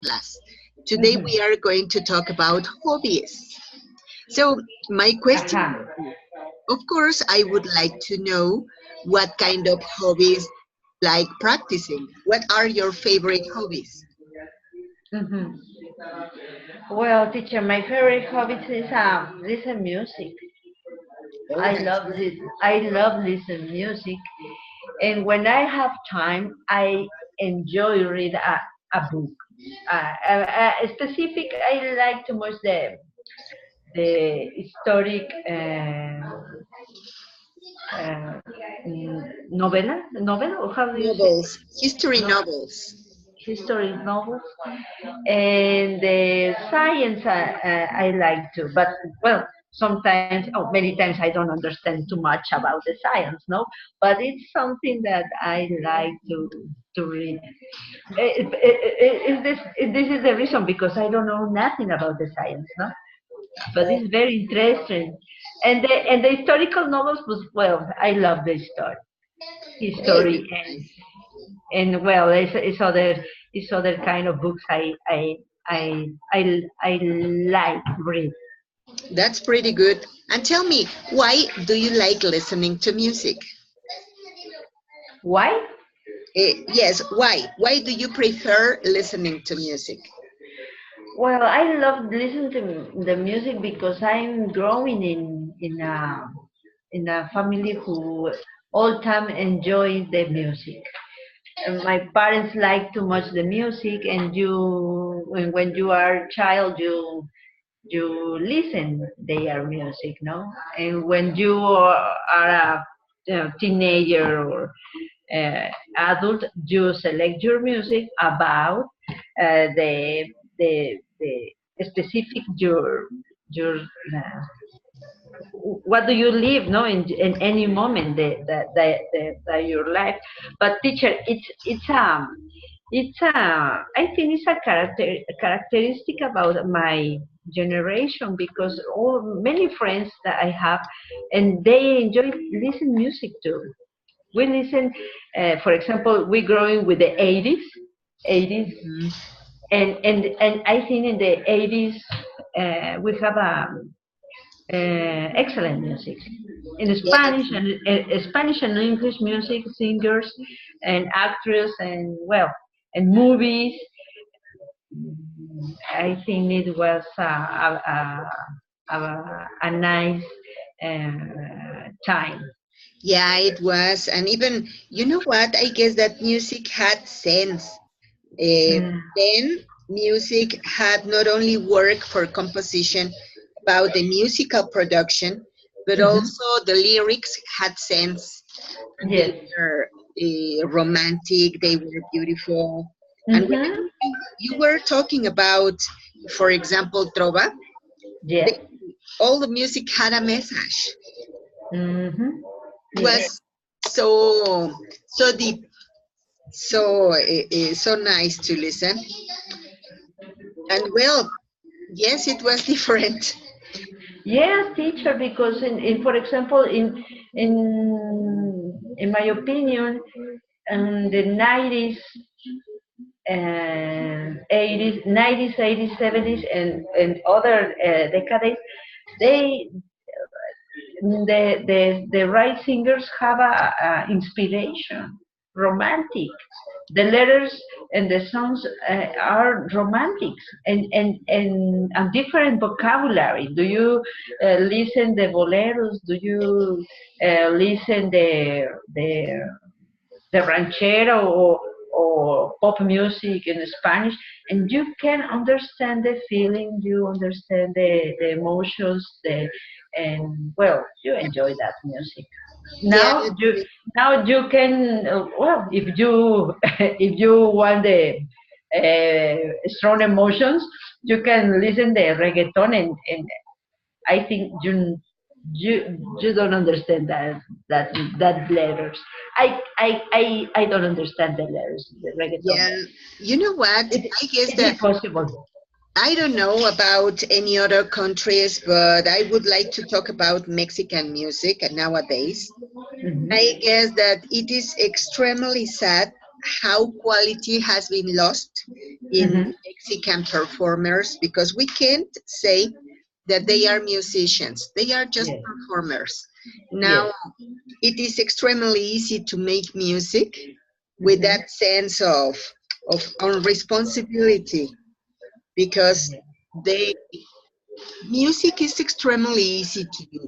class. Today we are going to talk about hobbies. So my question, Uh-huh. of course, I would like to know what kind of hobbies like practicing. What are your favorite hobbies? hmm Well, teacher, my favorite hobby is listen music. Oh, that's I love listen music, and when I have time, I enjoy read a book. Specific, I like too much the historic uh, novela, or how do you say novels, history no novels. history novels, and the science I like to, but well, sometimes, oh, many times I don't understand too much about the science, no, but it's something that I like to read. This is the reason because I don't know nothing about the science, no, but it's very interesting. And the historical novels was, well, I love the Very history, nice. and well, it's other kind of books I like read. That's pretty good. And tell me, why do you like listening to music? Why? Yes, why? Why do you prefer listening to music? Well, I love listening to the music because I'm growing in a family who all time enjoys the music. My parents like too much the music, and when you are a child, you listen their music, no? And when you are a, teenager or uh, adult, you select your music about the specific your what do you live, no, in any moment the your life. But teacher, I think it's a characteristic about my generation, because all many friends that I have, and they enjoy listen music too. We listen, for example, we growing with the 80s, Mhm. and I think in the 80s we have excellent music in Yeah, Spanish and English music, singers and actors, and well, and movies. I think it was a nice time. yeah, it was. And even, you know what? I guess that music had sense. Mm, Then music had not only work for composition about the musical production, but mhm. also the lyrics had sense. And they Yes. were romantic, they were beautiful. And when Mm-hmm. you were talking about, for example, Trova, Yes. the, all the music had a message. Mm-hmm. It Yes. was so deep, so nice to listen. And well, yes, it was different. Yes, teacher, because for example, in my opinion, in the 90s, 80s, 90s, 80s, 70s, and other decades, they the right singers have a inspiration, romantic. The letters and the songs are romantic, and different vocabulary. Do you listen the boleros? Do you listen the ranchero, or pop music in Spanish, and you can understand the feeling, you understand the emotions, and well, you enjoy that music. Yeah, Now you can, well, if you if you want the strong emotions, you can listen the reggaeton, and I think you don't understand that letters. I don't understand the letters, the reggaeton yeah. letters. You know what? I guess It's that impossible. I don't know about any other countries, but I would like to talk about Mexican music nowadays. Mhm. I guess that it is extremely sad how quality has been lost in Mm-hmm. Mexican performers, because we can't say that they are musicians. They are just Yes. performers. Now, Yes. it is extremely easy to make music with Mm-hmm. that sense of responsibility, because Yeah. they music is extremely easy to do.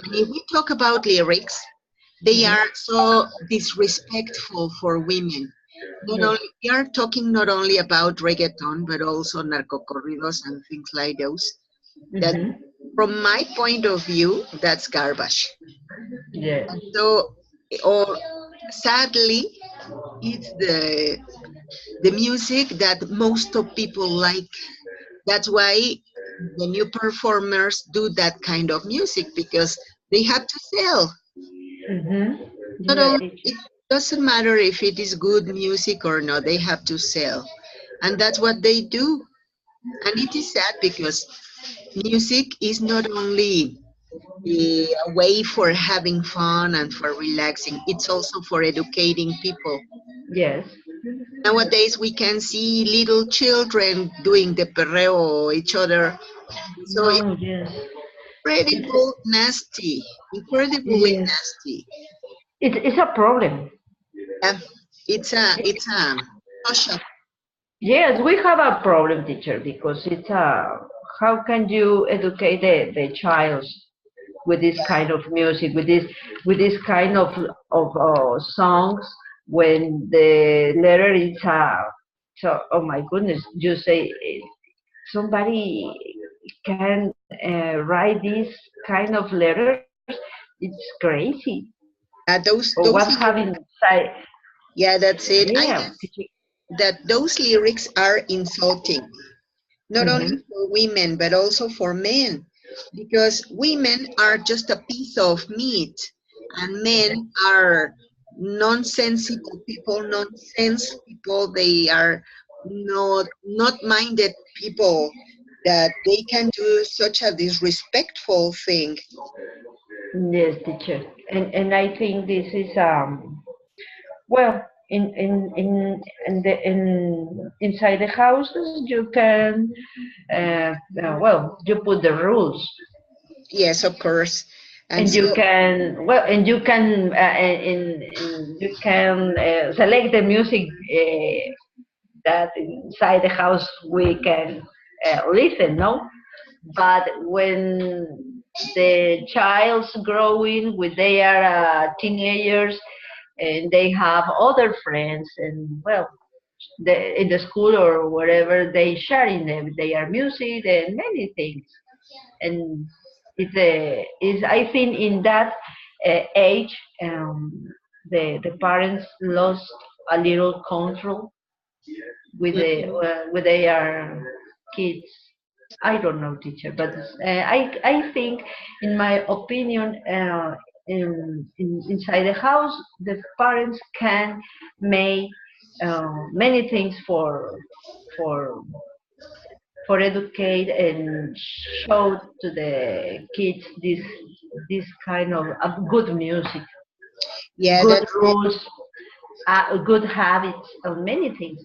And if we talk about lyrics, they Mm-hmm. are so disrespectful for women. Not Yes. only we are talking not only about reggaeton, but also narcocorridos and things like those. That, Mm-hmm. from my point of view, that's garbage. Yes. And so, or sadly, it's the music that most of people like. That's why the new performers do that kind of music, because they have to sell. Mm-hmm. Not Yeah, only, teacher. it doesn't matter if it is good music or not, they have to sell. And that's what they do. And it is sad, because music is not only a way for having fun and for relaxing, it's also for educating people. Yes. Nowadays, we can see little children doing the perreo each other. So No, yes. It's incredible nasty, incredibly yes. nasty. It's a problem. Yeah, it's a social. Yes, we have a problem, teacher, because it's a how can you educate the child with this kind of music, with this kind of songs when the letter is so oh my goodness, you say somebody can write this kind of letters, it's crazy. Or Those what those having lyrics, say, yeah, that's it. I yeah, guess that those lyrics are insulting, not only mm-hmm. for women but also for men, because women are just a piece of meat, and men are nonsensical people, nonsense people. They are not minded people, that they can do such a disrespectful thing. Yes, teacher, and I think this is well, inside the houses you can well you put the rules Yes, of course. And and so, you can well and you can you can select the music that inside the house we can listen, no? But when the child's growing, when they are teenagers, and they have other friends, and well, in the school or wherever they sharing them, they are music and many things, and it's I think in that age, the parents lost a little control with their kids. I don't know, teacher, but I think, in my opinion, inside the house, the parents can make many things for for educate and show to the kids this kind of good music, yeah, good that's it. rules, good habits, many things.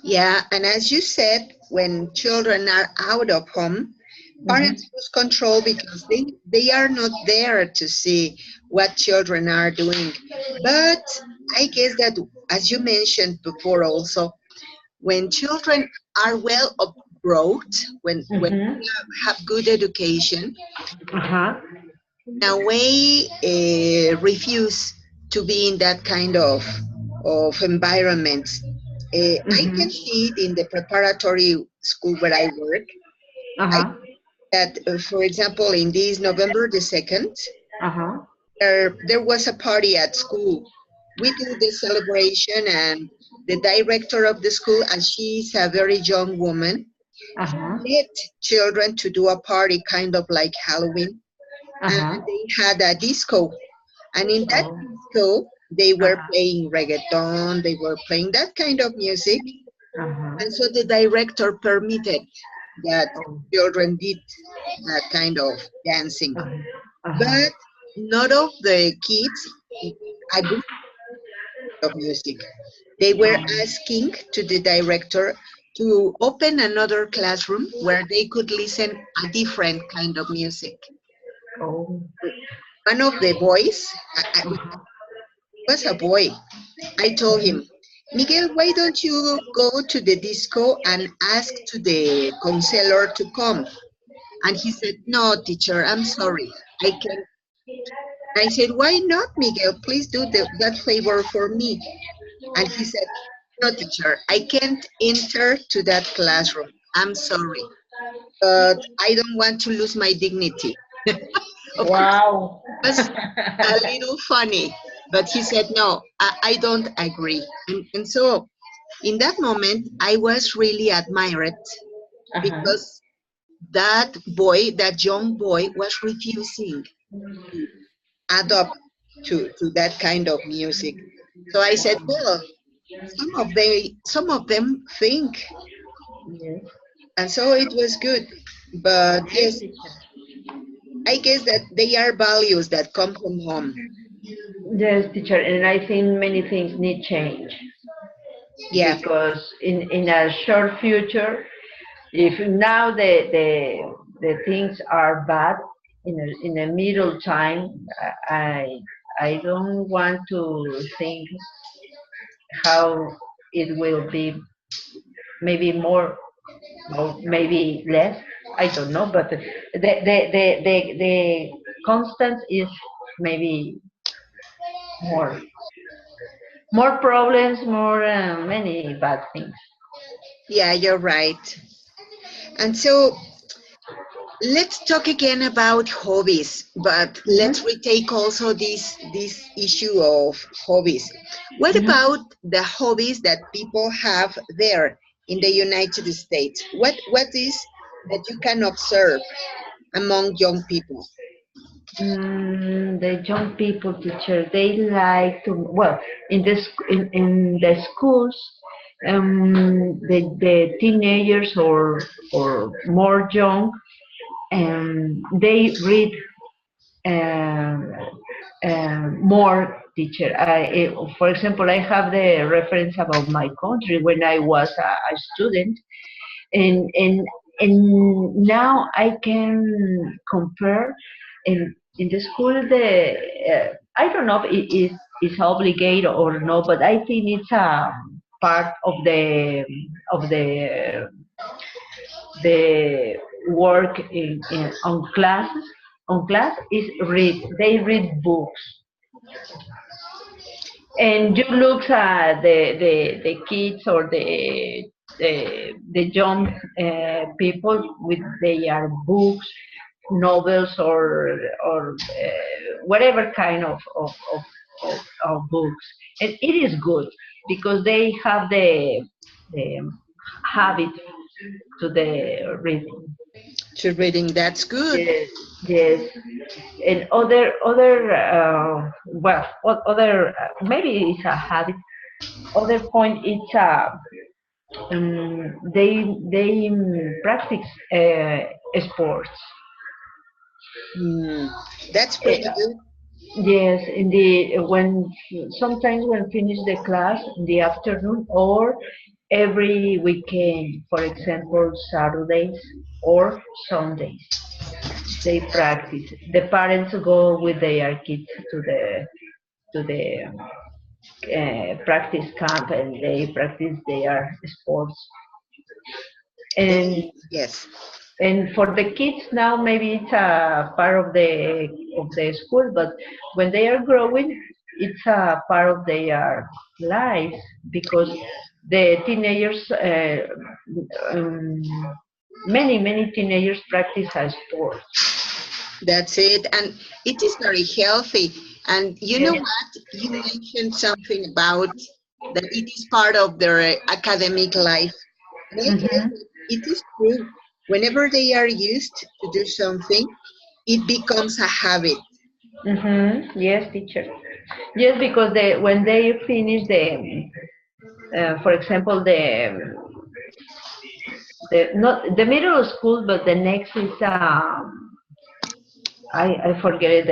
Yeah, and as you said, when children are out of home, Hmm. parents lose control, because they are not there to see what children are doing. But I guess that, as you mentioned before also, when children are well abroad, when Hmm. they have good education, Uh-huh. in a way refuse to be in that kind of environment. I Hmm. can see it in the preparatory school where I work. I Uh-huh. that, for example, in this November the 2nd, Uh-huh. there was a party at school. We do the celebration, and the director of the school, and she's a very young woman, Uh-huh. let children to do a party kind of like Halloween, and Uh-huh. they had a disco. And in that Oh. disco, they were Uh-huh. playing reggaeton, they were playing that kind of music. Uh-huh. And so the director permitted that Oh. children did that kind of dancing. Uh-huh. Uh-huh. But not of the kids agree. of music. They were asking to the director to open another classroom where they could listen a different kind of music. Oh. One of the boys, it Uh-huh. was a boy, I told him, Miguel, why don't you go to the disco and ask to the counselor to come? And he said, no, teacher, I'm sorry. I can't. I said, why not, Miguel? Please do that favor for me. And he said, no, teacher, I can't enter to that classroom. I'm sorry, but I don't want to lose my dignity. Of course, Wow. it was a little funny, but he said, no, I don't agree. And so in that moment, I was really admired Uh-huh. because that boy, that young boy, was refusing to adopt to that kind of music. So I said, well, some of them think, Yes. and so it was good. But Yes, yes, teacher. I guess that they are values that come from home. Yes, teacher. And I think many things need change Yeah, because in a short future, if now the things are bad in a middle time, I I don't want to think how it will be, maybe more or maybe less. I don't know, but the constant is maybe more more problems, more many bad things. yeah, you're right. And so let's talk again about hobbies, but let's Mhm. retake also this issue of hobbies. What Mhm. about the hobbies that people have there in the United States? What is that you can observe among young people? The young people, teacher, they like to, well, in the schools, the teenagers or more young, they read um, more, teacher. For example, I have the reference about my country when I was a student, and and and now I can compare in the school. The I don't know if it is obligated or no, but I think it's a part of the work on classes. On class is read. They read books, and you look at the kids or the young people with their books, novels, or whatever kind of books, and it is good because they have the habit to the reading. To reading, that's good. Yes, yes. And other well, other maybe it's a habit. Other point is they practice sports. Hmm, that's Eh, pretty good. yes, in the when sometimes when finish the class in the afternoon or every weekend, for example, Saturdays or Sundays, they practice. The parents go with their kids to the practice camp, and they practice their sports. And Yes, and for the kids now, maybe it's a part of the school, but when they are growing, it's a part of their lives because the teenagers, um, many teenagers practice a sport. that's it. And it is very healthy. And you know Yes. what? You mentioned something about that it is part of their academic life. And I guess Mm-hmm. that it is true. Whenever they are used to do something, it becomes a habit. Mm-hmm. Yes, teacher. Yes, because when they finish for example, the not the middle school, but the next is I forget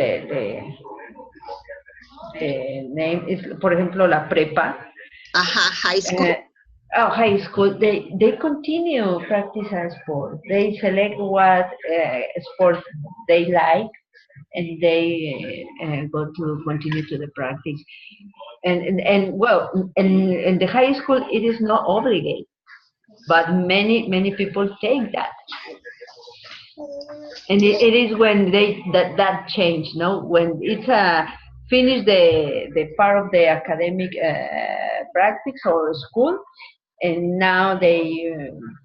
name is, por ejemplo, la prepa, High uh, school? high school, they continue practice a sport. They select what sport they like, and they go to continue to the practice. And well, in the high school, it is not obligated, but many people take that. And it is when they that change, no, when it's finish the part of the academic practice or school, and now they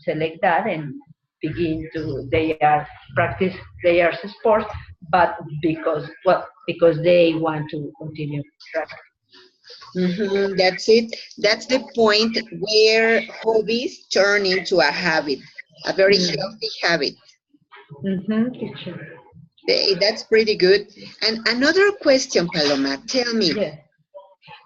select that and begin to they are practice they are sports, but because they want to continue practice. That's it. That's the point where hobbies turn into a habit, a very healthy habit. Teacher. Hey, that's pretty good. And another question, Paloma, tell me, Yes.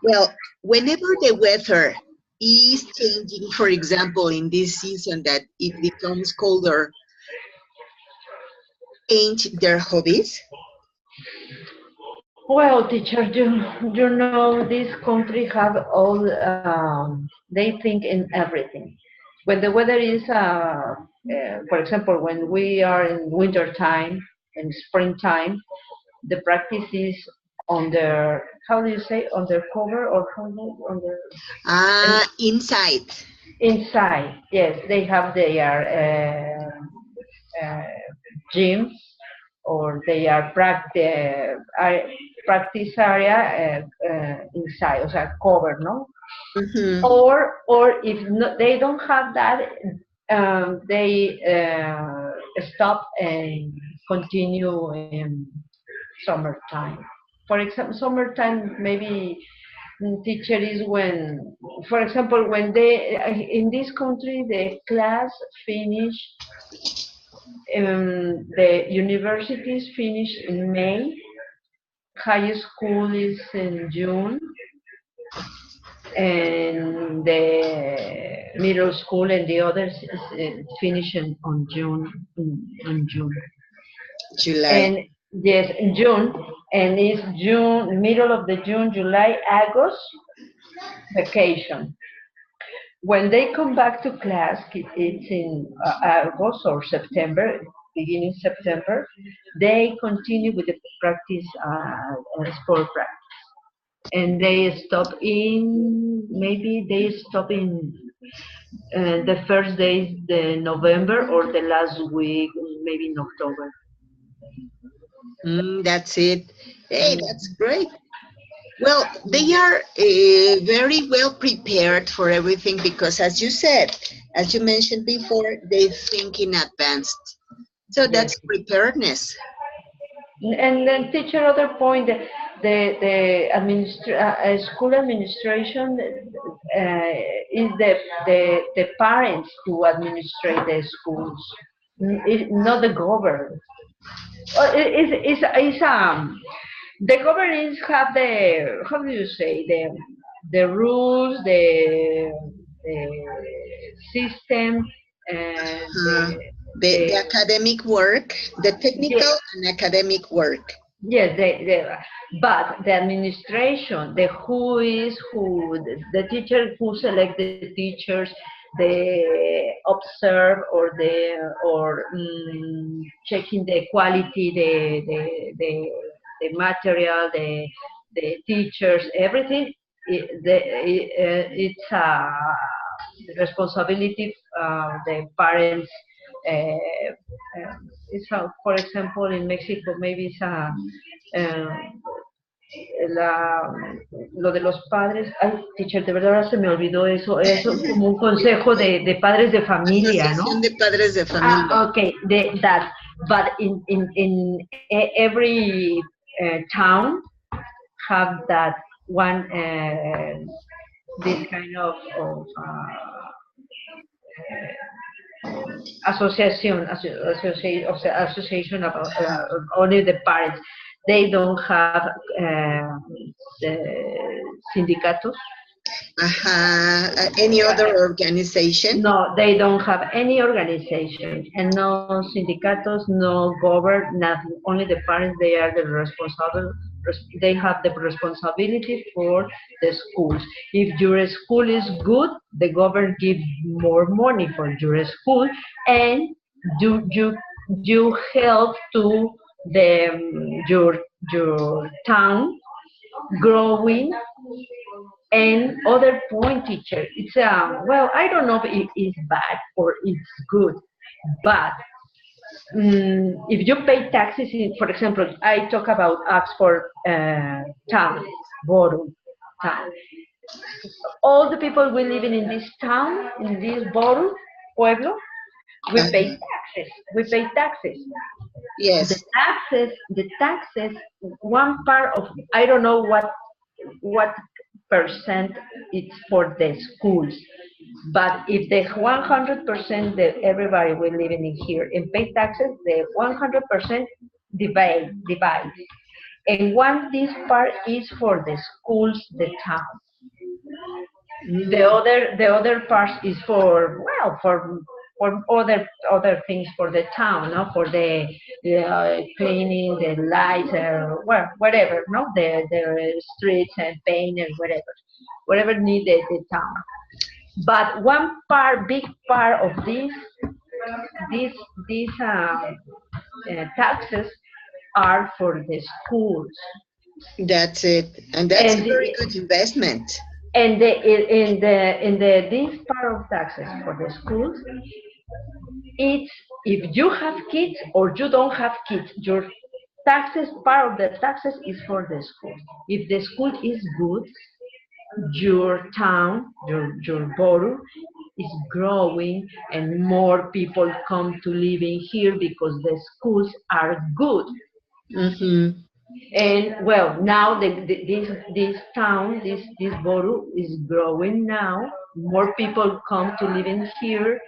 well, whenever the weather is changing, for example, in this season that it becomes colder, change their hobbies? Well, teacher, you know this country have all they think in everything. When the weather is, for example, when we are in winter time and springtime, the practice is on the how do you say on the cover or on the and Inside. inside. Yes, they have their gyms or they are practice area inside, o sea, cover, no? Mm-hmm. Or if no, they don't have that, they stop and continue in summertime. For example, summertime maybe teacher is when, for example, when they in this country the class finish, the universities finish in May, high school is in June, and the middle school and the others is finishing on June. July. And yes, in June, and it's June, middle of the June, July, August vacation. When they come back to class, it's in August or September, beginning September, they continue with the practice, sport practice. And they stop in, maybe they stop in the first days, the November or the last week, maybe in October. That's it. Hey, Mm, that's great. Well, they are very well prepared for everything because, as you said, as you mentioned before, they think in advance. So yes. that's preparedness. And then teacher, other point, school administration is the parents who administrate the schools, not the government. The governments have the how do you say the rules, the system, and Uh, the the academic work, the technical yeah, and academic work. yes, but the administration, the who is who, the teacher who select the teachers, the observe or checking the quality, the material, the teachers, everything. It's the responsibility of the parents. For example, in Mexico, maybe it's eh, la, lo de los padres. Ay, teacher, de verdad ahora se me olvidó eso. Eso es como un consejo de padres de familia, Asociación ¿no? de Padres de Familia. Okay, that. But in every town have that one this kind of association about only the parents. They don't have the sindicatos. Any other organization? No, they don't have any organization and no sindicatos, no govern, nothing. Only the parents, they are the responsible they have the responsibility for the schools. If your school is good, the government gives more money for your school, and you help to your town growing. And other point, teacher, it's well, I don't know if it is bad or it's good, but if you pay taxes, for example, I talk about Oxford town, borough town. All the people we living in this town, in this borough, pueblo, we pay Uh-huh. taxes. We pay taxes. Yes. The taxes. One part of, I don't know what percent it's for the schools. But if the 100% that everybody will living in here and pay taxes, the 100% divide. And one this part is for the schools, the town. Mm. The other part is for, well, for other things for the town, no, for the cleaning, the lights, well, whatever, no, the streets and paint and whatever needed the town. But one part, big part of these these taxes are for the schools, That's it. And that's a and very the, good investment. and the in the this part of taxes for the schools, it's if you have kids or you don't have kids, your taxes, part of the taxes is for the school. If the school is good, your town, your borough is growing, and more people come to live in here because the schools are good. Mm-hmm. And well, now this town, this borough is growing now. More people come to live in here,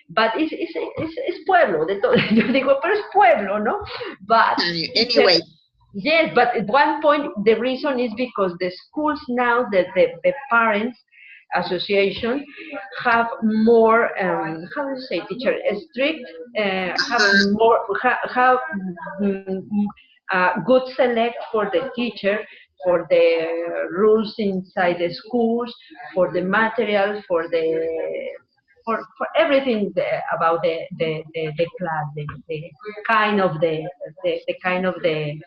but it's pueblo. Yo digo, pero es pueblo, ¿no? But Anyway, yes, but at one point the reason is because the schools now, the parents association have more how do you say, teacher, strict, have uh-huh. more have mm, good select for the teacher, for the rules inside the schools, for the material, for everything about the class, the kind of the kind of the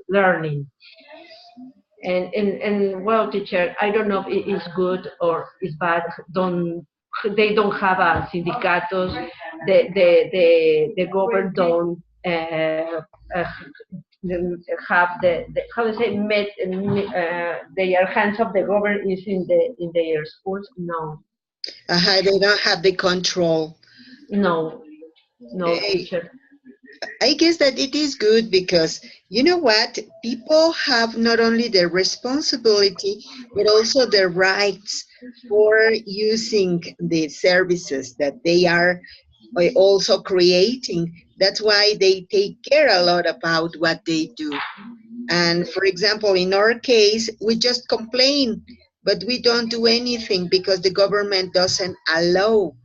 learning. And well, teacher, I don't know if it is good or is bad. Don't They don't have a sindicatos. The government don't uh, have the how to say their hands of the government is in their schools. No, Uh-huh. They don't have the control. no, no, Eh, teacher. I guess that it is good because you know what? People have not only the responsibility, but also the rights for using the services that they are also creating. That's why they take care a lot about what they do. And for example, in our case, we just complain, but we don't do anything because the government doesn't allow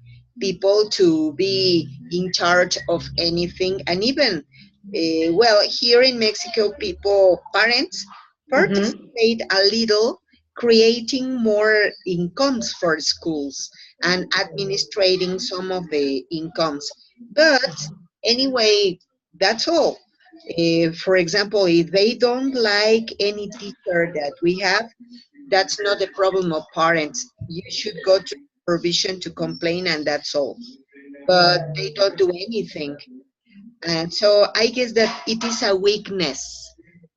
people to be in charge of anything. And even, well, here in Mexico, parents Mm-hmm. participate a little, creating more incomes for schools and administrating some of the incomes. But anyway, that's all. For example, if they don't like any teacher that we have, that's not the problem of parents. You should go to supervision to complain, and that's all. But they don't do anything. And so I guess that it is a weakness.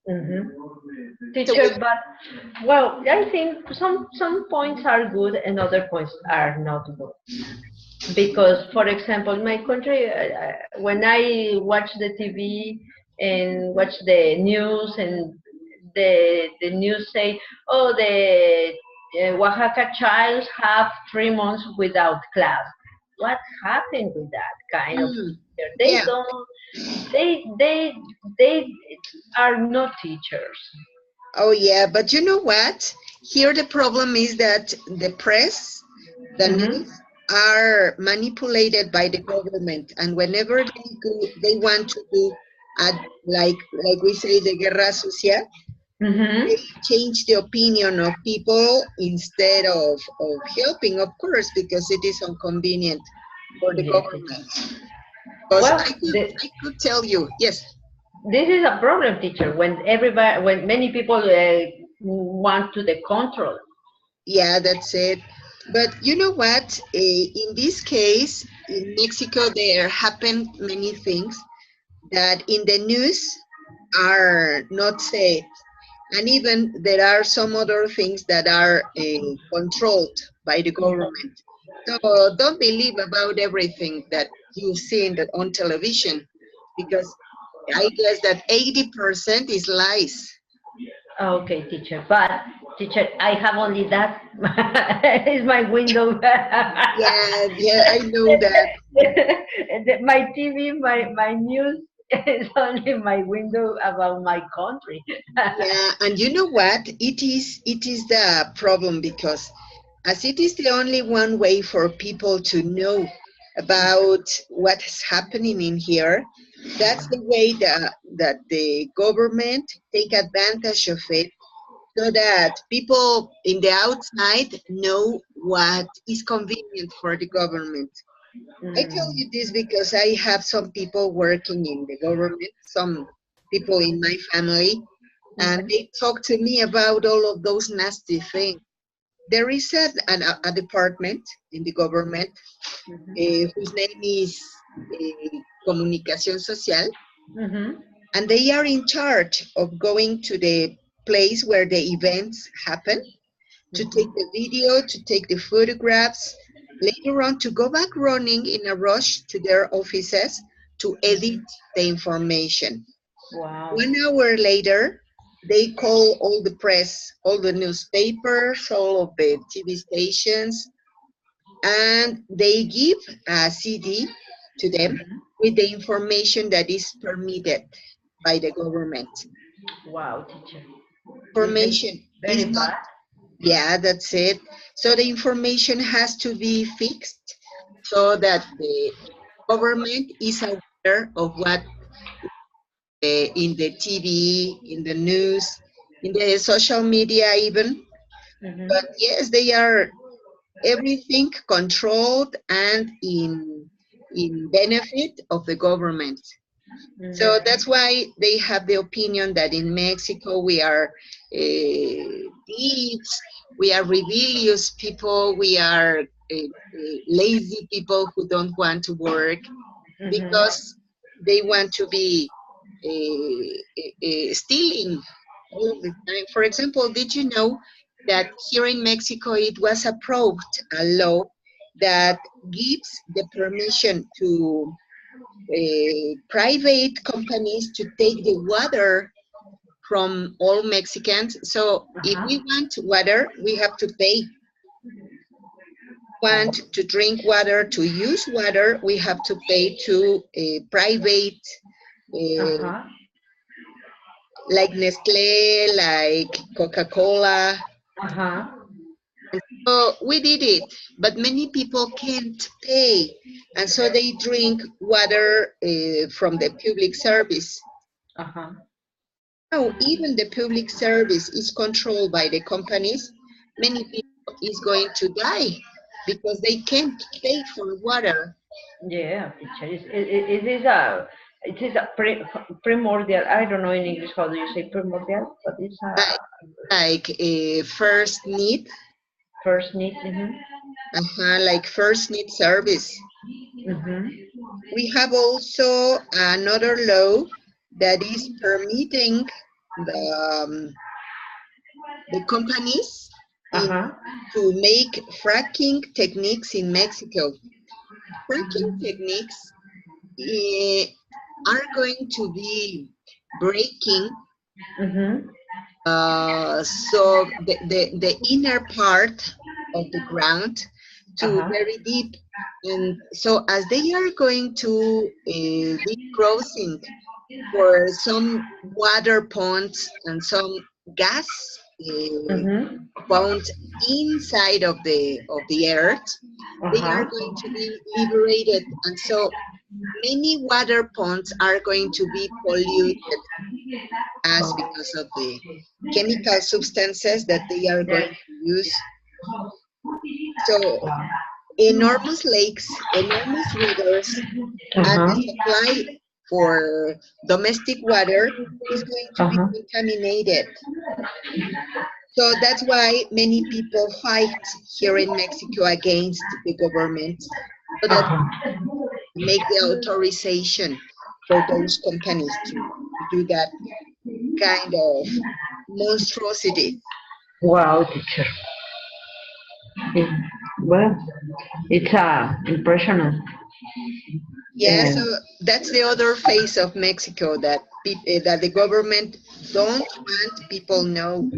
Mm-hmm. So Teacher, but well, I think some points are good and other points are not good. Because, for example, in my country, when I watch the TV and watch the news, and the news say, oh, the Oaxaca child have 3 months without class. What happened with that kind of mm, teacher? They yeah. don't. They are not teachers. Oh, yeah. But you know what? Here the problem is that the press, the Mm-hmm. news, are manipulated by the government, and whenever they want to do at, like we say, the guerra sucia. Mm-hmm. They change the opinion of people instead of helping, of course, because it is inconvenient for the Yes. government. Because Well, I could tell you, yes, this is a problem, teacher. When many people want to the control. yeah, that's it. But you know what? In this case, in Mexico, there happened many things that in the news are not said. And even there are some other things that are controlled by the government. So don't believe about everything that you see on television, because I guess that 80% is lies. Okay, teacher. But teacher, I have only that. Is my window. Yeah, yeah, I know that. My TV, my news is only my window about my country. Yeah, and you know what? It is the problem because as it is the only one way for people to know about what is happening in here, that's the way that the government take advantage of it so that people in the outside know what is convenient for the government. I tell Mm, you this because I have some people working in the government, some people in my family, and mhm, they talk to me about all of those nasty things. There is a department in the government whose name is Comunicación Social, mhm, and they are in charge of going to the place where the events happen, to take mhm, the video, to take the photographs, later on to go back running in a rush to their offices to edit mhm. the information. Wow. 1 hour later, they call all the press, all the newspapers, all of the TV stations, and they give a CD to them Mhm. with the information that is permitted by the government. Wow, teacher. It's very, Information is very not, bad. yeah, that's it. So the information has to be fixed so that the government is aware of what in the TV, in the news, in the social media even. Mhm, But yes, they are everything controlled and in benefit of the government. So mhm, that's why they have the opinion that in Mexico we are thieves, we are rebellious people, we are lazy people who don't want to work mhm. because they want to be stealing all the time. For example, did you know that here in Mexico it was approved a law that gives the permission to private companies to take the water from all Mexicans? So if Uh-huh. we want water, we have to pay. Want to drink water, to use water, we have to pay to a private uh, Uh-huh. like Nestle, like Coca-Cola. Uh-huh. So we did it, but many people can't pay, and so they drink water from the public service. Uh-huh. Now, even the public service is controlled by the companies. Many people is going to die because they can't pay for water. Yeah, teacher. It is a primordial. I don't know in English how do you say primordial, but it's a Like, like a first need, first need. Mm-hmm. like first need service. Mm-hmm. We have also another law that is permitting the companies in Uh-huh. to make fracking techniques in Mexico. Fracking techniques eh, are going to be breaking Mm-hmm. so the inner part of the ground to Uh-huh. very deep. And so as they are going to be crossing for some water ponds and some gas Mm-hmm. ponds inside of the earth, they are Uh-huh. going to be liberated. And so many water ponds are going to be polluted as Oh, because of the chemical substances that they are going yes. to use. So enormous lakes, enormous rivers, and Uh-huh. the supply for domestic water is going to be Uh-huh. contaminated. So that's why many people fight here in Mexico against the government so that Uh-huh. make the authorization for those companies to do that kind of monstrosity. Wow, teacher. It- well, it's impressionant. Yeah, so that's the other face of Mexico that that the government don't want people know.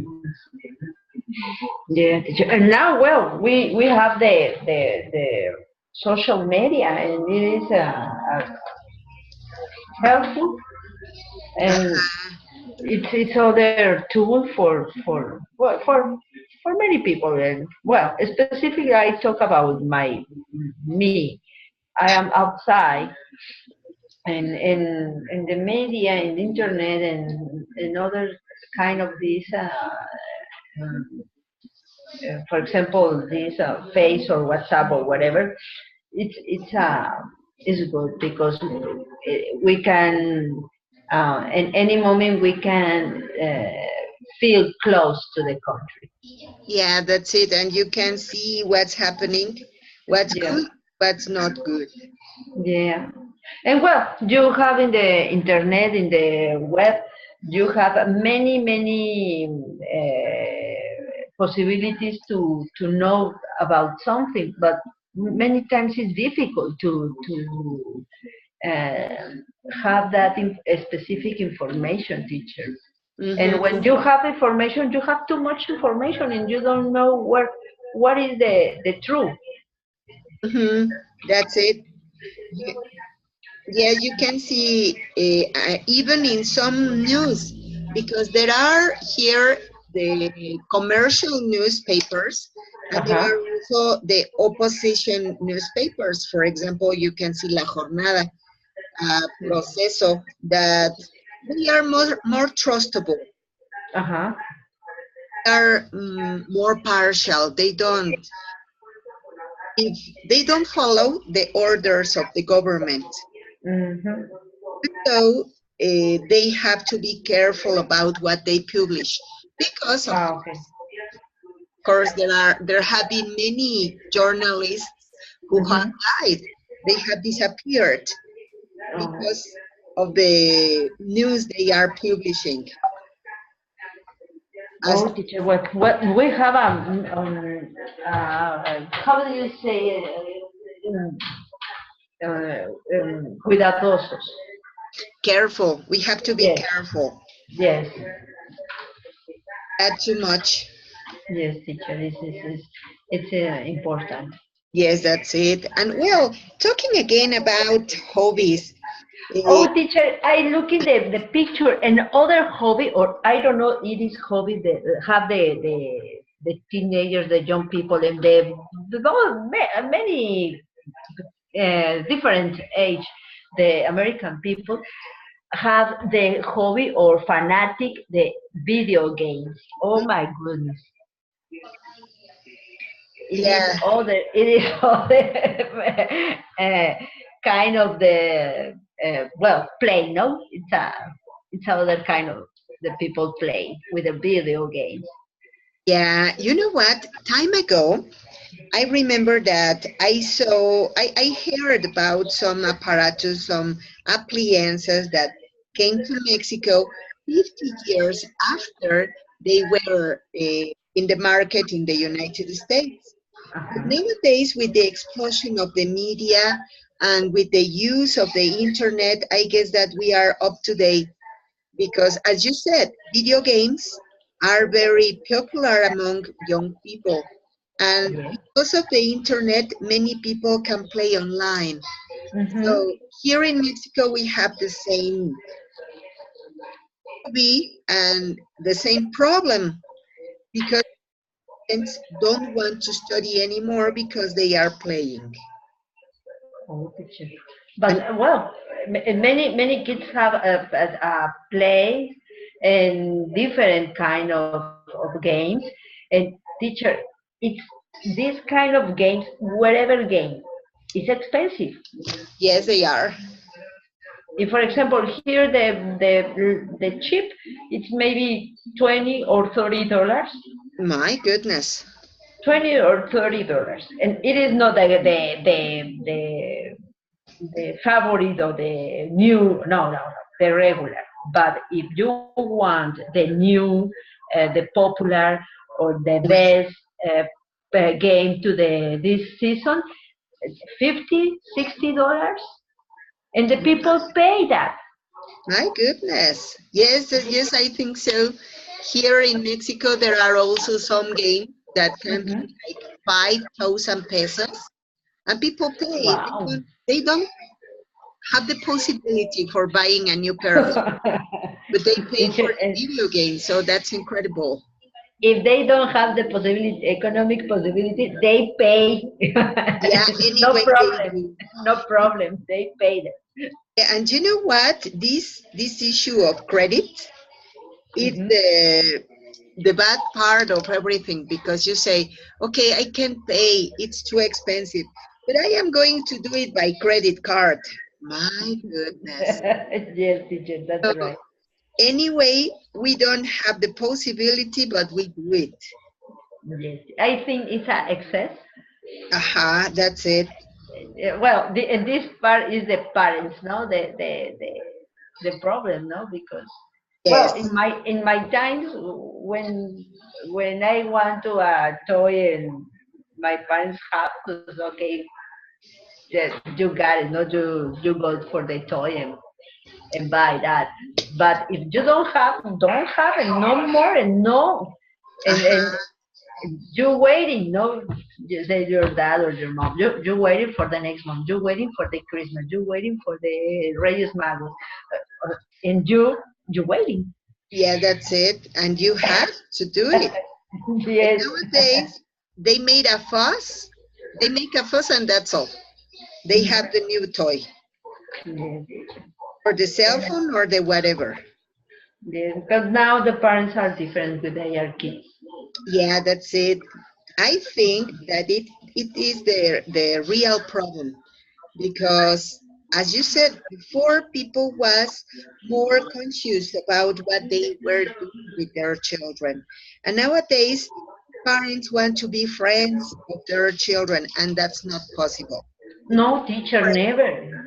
Yeah, teacher. And now, well, we have the social media, and it is helpful, and Uh-huh. it's other tool for well, for many people. And well, specifically, I talk about my me. I am outside, and in the media, and the internet, and other kind of these. Um, for example, this Face or WhatsApp or whatever, it's good because we can in any moment we can feel close to the country. Yeah, that's it. And you can see what's happening, what's Yeah, good, what's not good. yeah. And well, you have in the internet, in the web, you have many possibilities to know about something, but many times it's difficult to uh, have that specific information, teacher. And Mm-hmm. when you have information, you have too much information, and you don't know what is the truth. Mm-hmm. That's it. You, yeah, you can see even in some news, because there are here the commercial newspapers, and there Uh-huh. are also the opposition newspapers. For example, you can see La Jornada, Proceso, that they are more trustable, Uh-huh. are more partial. They don't follow the orders of the government. Mm-hmm. So they have to be careful about what they publish because of Ah, okay. course there have been many journalists who have Mm-hmm. died. They have disappeared Oh. because of the news they are publishing. As Oh, teacher, what we have how do you say cuidadosos? careful, we have to be Yes, careful. yes, Not too much. yes, teacher. This is it's important. Yes, that's it. And well, talking again about hobbies. eh, Oh, teacher, I look in the picture and other hobby, or I don't know, it is hobby that have the teenagers, the young people, and many different age, the American people have the hobby or fanatic the video games. Oh my goodness. yeah, It is other kind of the well play, no? It's other kind of the people play with the video games. yeah. You know what? Time ago, I remember that I heard about some apparatus, some appliances that came to Mexico 50 years after they were in the market in the United States. But Uh-huh. nowadays, with the explosion of the media and with the use of the internet, I guess that we are up to date because, as you said, video games are very popular among young people. And Yeah. because of the internet, many people can play online. Mm-hmm. So here in Mexico, we have the same hobby and the same problem because students don't want to study anymore because they are playing. Oh, teacher. But And well, many kids have a play and different kind of games. And teacher, it's this kind of games, whatever game, is expensive. yes, they are. If, for example, here the chip, it's maybe $20 or $30, My goodness. $20 or $30, and it is not the favorite or the new, no, the regular. But if you want the new, the popular, or the best game to the this season, 50, $60, and the people pay that. My goodness. Yes, yes, I think so. Here in Mexico, there are also some games that can be Mhm. like 5,000 pesos, and people pay. Wow. They don't have the possibility for buying a new pair of clothes, but they pay Teacher, for the video game, so that's incredible. if they don't have the possibility, economic possibility, they pay. Yeah, No anyway, they problem. do. No problem. They pay them. Yeah, and you know what? This issue of credit, it's Mhm. the bad part of everything because you say, okay, I can't pay, it's too expensive, but I am going to do it by credit card. My goodness. Yes, teacher, So that's right. anyway, we don't have the possibility, but we do it. Yes, I think it's an excess. Aha, that's it. Well, and this part is the parents, no, the problem, no, because well, Yes. in my times when I want to a toy and my parents have to okay, you got it, no, you go for the toy and buy that. But if you don't have it no more and no, and Aha. you waiting, no, you say your dad or your mom, you waiting for the next month, you waiting for the Christmas, you waiting for the Reyes Magos, and you waiting. Yeah, that's it. And you have to do it. And Yes. nowadays, they made a fuss. They make a fuss, and that's all. They Mhm. have the new toy Yes. or the cell phone or the whatever. Yes. Because now the parents are different with their kids. Yeah, that's it. I think that it is the real problem because, as you said before, people was more conscious about what they were doing with their children, and nowadays parents want to be friends of their children, and that's not possible. If you No, teacher, are never.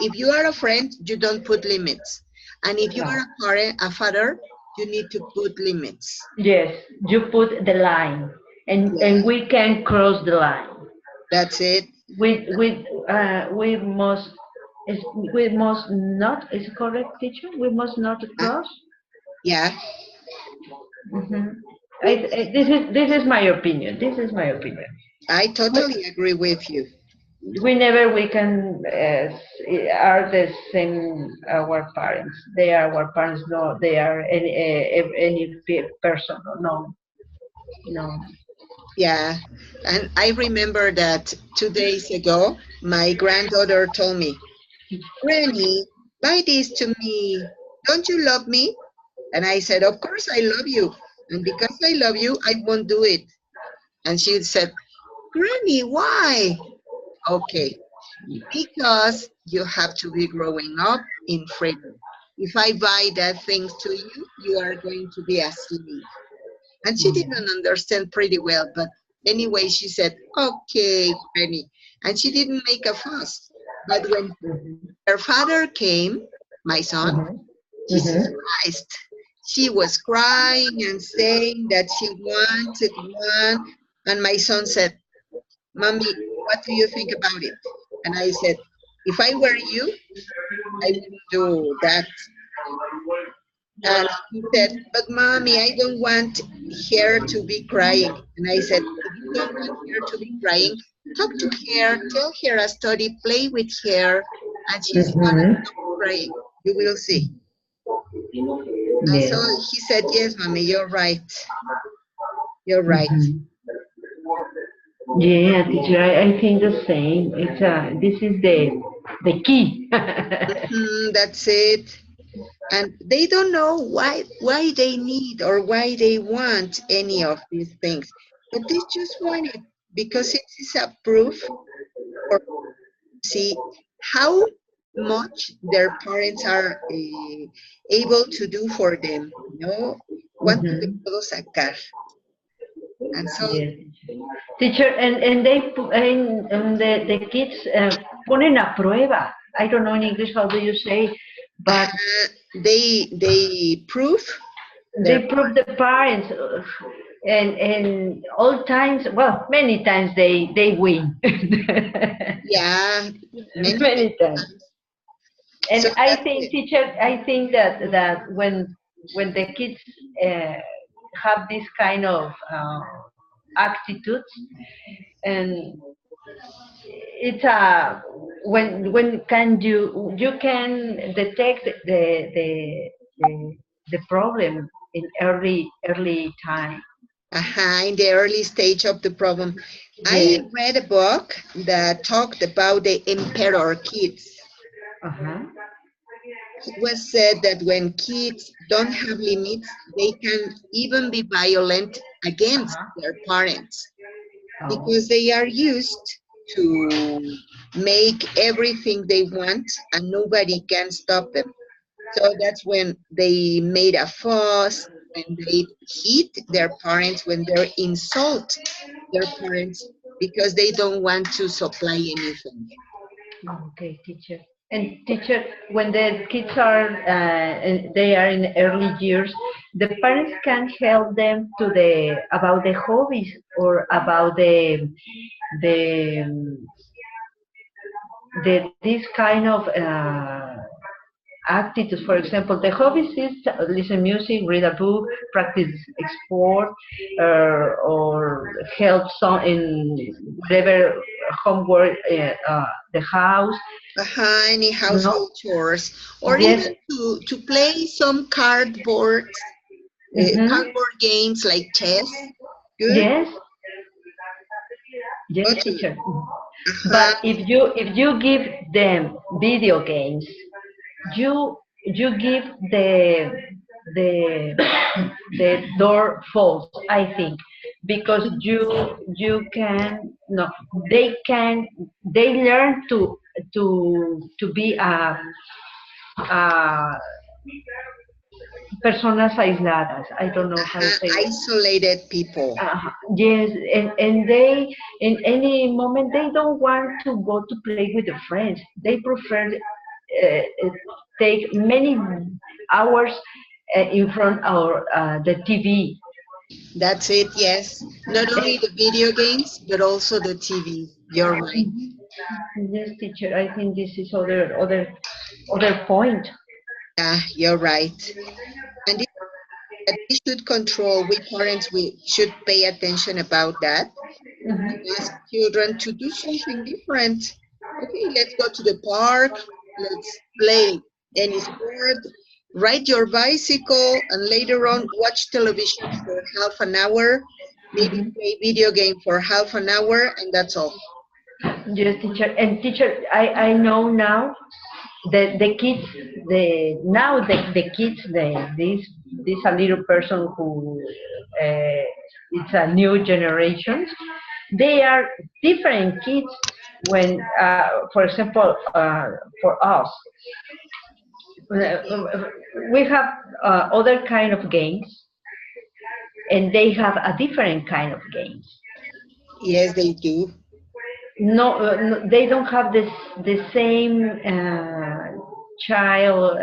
if you are a friend, you don't put limits, and if you No. are a parent, a father, you need to put limits. Yes, you put the line, and Yeah, we can cross the line. that's it. We must is we must not, is it correct, teacher? We must not Uh, cross. yeah, Hmm. we This is my opinion. This is my opinion. I We, totally agree with you. we never we can are the same our parents. They are our parents. No, they are any person. No, no. Yeah. And I remember that 2 days ago, my granddaughter told me, Granny, buy this to me. Don't you love me? And I said, of course I love you. And because I love you, I won't do it. And she said, Granny, why? Okay, because you have to be growing up in freedom. If I buy that things to you, you are going to be a slave. And she didn't understand pretty well, but anyway, she said, okay, Granny. And she didn't make a fuss. But when her father came, my son, Jesus Mm-hmm. Christ, she was crying and saying that she wanted one. And my son said, Mommy, what do you think about it? And I said, if I were you, I wouldn't do that. And he said, but mommy, I don't want her to be crying. And I said, if you don't want her to be crying, talk to her, tell her a story, play with her, and she's gonna Mm-hmm. stop crying. You will see. And so Yes. he said, yes, mommy, you're right. You're right. Mm-hmm. Yeah, teacher, I think the same. It's this is the the key. That's it. And they don't know why they need or why they want any of these things, but they just want it because it is a proof or see how much their parents are able to do for them. ¿Cuánto le Mhm. puedo sacar? And so Yes. Teacher, and the kids ponen a prueba. I don't know in English how do you say, but they prove their they prove the parents, and all times, well, many times they win. yeah many Many times. times. So And I that's think, it. teacher, I think that when the kids uh, have this kind of attitudes, and it's a when can you can detect the, the problem in early time. In the early stage of the problem. I Yes. read a book that talked about the emperor kids. Uh-huh. It was said that when kids don't have limits, they can even be violent against Uh-huh. their parents Oh. because they are used to make everything they want and nobody can stop them. So that's when they made a fuss, when they hit their parents, when they insult their parents because they don't want to supply anything. Okay, teacher. And teacher, when the kids are they are in early years, the parents can help them to the about the hobbies or about the this kind of activities. For example, the hobbies is listen music, read a book, practice sport, or help some in whatever homework the house. Any No, household chores, or yes, even to play some hmm, cardboard games like chess. Good. yes, yes, Go to teacher. uh-huh, But if you give them video games, you give the the door falls, I think, because you can no they learn to be a personas aisladas. I don't know how to say. isolated people. Yes, and they in any moment they don't want to go to play with their friends. They prefer take many hours in front of the TV. That's it, yes. Not only the video games, but also the TV. You're right. Yes, teacher. I think this is other point. Yeah, you're right. And that we should control, we parents, we should pay attention about that and Mhm. ask children to do something different. Okay, let's go to the park, let's play any sport, ride your bicycle, and later on watch television for half an hour, maybe Mhm. play video game for half an hour, and that's all. Yes, teacher. And teacher, I know now the kids the kids this a little person who it's a new generation. They are different kids when for example for us we have other kind of games and they have a different kind of games. Yes, they do. No, no, they don't have the same child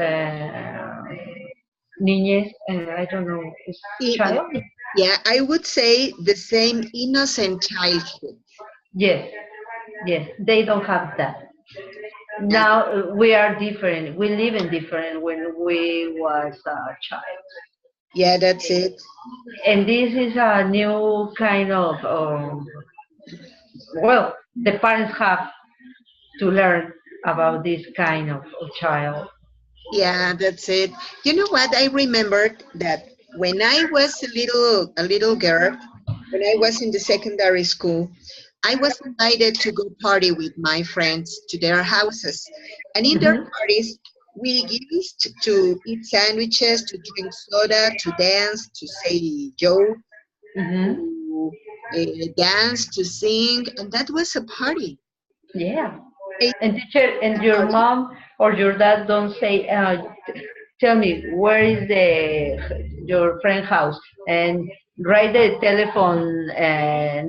niñez. I don't know, is I- child? Yeah, I would say the same innocent childhood. Yes, yes, they don't have that. Uh, Now we are different. We live in different when we was a child, yeah, that's it. and this is a new kind of well, the parents have to learn about this kind of child. Yeah, that's it. You know what? I remembered that when I was a little girl, when I was in the secondary school, I was invited to go party with my friends to their houses. And in their Mm-hmm. parties, we used to eat sandwiches, to drink soda, to dance, to say jokes, Mm-hmm. to dance, to sing, and that was a party. Yeah. A And teacher, and your party. mom or your dad don't say, tell me where is the your friend house and write the telephone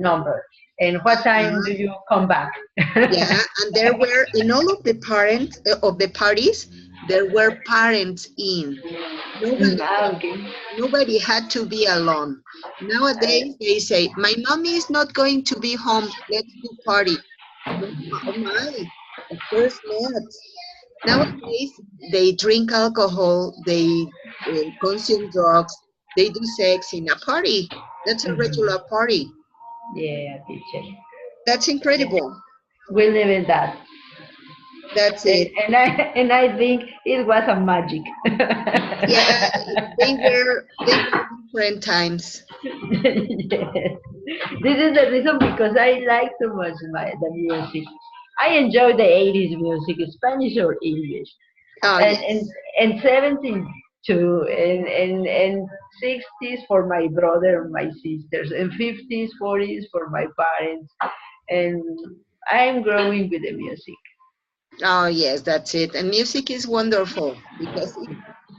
number and what time do Uh-huh. you come back? Yeah, and there were in all of the parents of the parties, there were parents in. Nobody Okay. nobody had to be alone. Nowadays they say, my mommy is not going to be home. Let's do party. No, oh my, of course not. Nowadays they drink alcohol, they consume drugs, they do sex in a party. That's a Mhm. regular party. Yeah, teacher. That's incredible. We live in that, That's it. and I think it was a magic. Yeah, they were different times. Yes. This is the reason because I like so much the music. I enjoy the 80s music, Spanish or English, Oh and yes. 70s too, and 60s for my brother and my sisters, and 50s, 40s for my parents, and I'm growing with the music. Oh yes, that's it. And music is wonderful because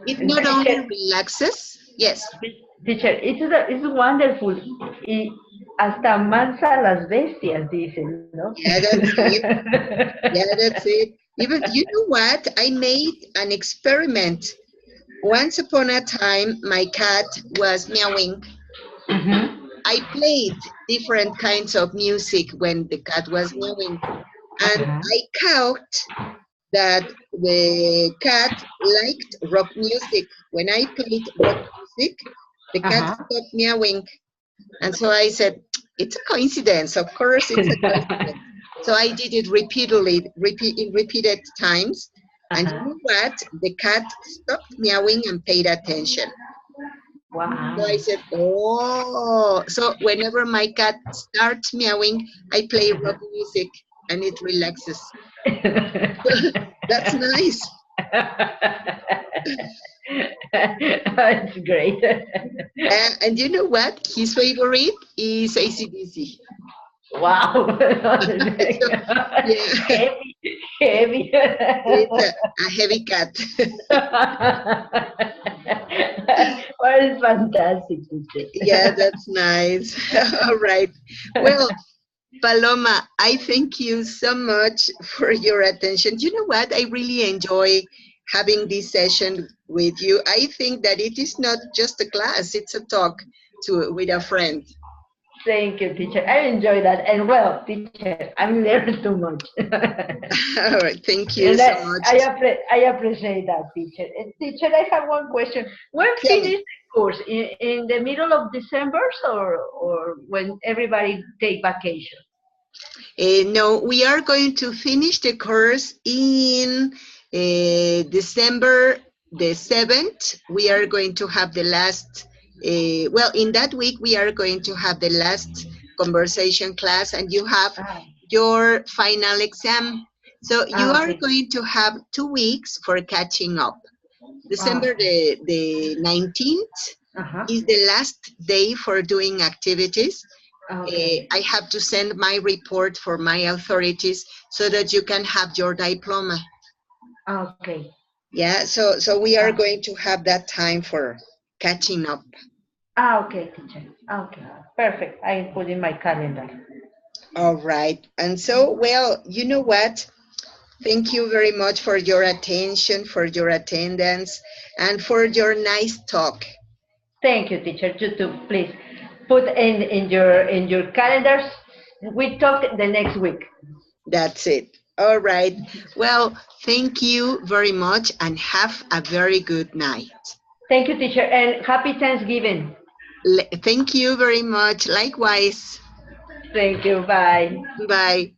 it And not only teacher, relaxes, yes. teacher, it's wonderful. Y hasta mansa las bestias, dicen, ¿no? Yeah, that's it. Yeah, that's it. Even you know what? I made an experiment. Once upon a time, my cat was meowing. Mhm. I played different kinds of music when the cat was meowing, and Uh-huh. I caught that the cat liked rock music. When I played rock music, the cat Uh-huh. stopped meowing. And so I said, it's a coincidence. Of course, it's a coincidence. So I did it repeatedly, in repeated times. And you Uh-huh. know what? The cat stopped meowing and paid attention. So Wow. I said, oh. So whenever my cat starts meowing, I play rock music and it relaxes. That's nice. It's great. And you know what? His favorite is ACDC. Wow. So, yeah, Heavy, heavy. it's a heavy cat. Well, it's fantastic, Yeah, teacher. that's nice. All right. Well, Paloma, I thank you so much for your attention. You know what? I really enjoy having this session with you. I think that it is not just a class, it's a talk to with a friend. Thank you, teacher. I enjoy that. And well, teacher, I'm learning too much. All right. Thank And you so much. I appreciate that, teacher. And teacher, I have one question. When Tell finish me. the course? In the middle of December or when everybody take vacation? No, we are going to finish the course in December the 7th. We are going to have the last, well, in that week, we are going to have the last conversation class, and you have Ah, your final exam. So you are okay. going to have 2 weeks for catching up. December Okay. the 19th Uh-huh. is the last day for doing activities. Okay. I have to send my report for my authorities so that you can have your diploma. Okay. Yeah, so we are Ah, going to have that time for catching up. okay, teacher. Okay. Perfect. I put in my calendar. All right. And so, well, you know what? Thank you very much for your attention, for your attendance, and for your nice talk. Thank you, teacher. You too. Please put in your calendars. We talk the next week. That's it. All right. Well, thank you very much and have a very good night. Thank you, teacher, and happy Thanksgiving. Thank you very much. Likewise. Thank you. Bye. Bye.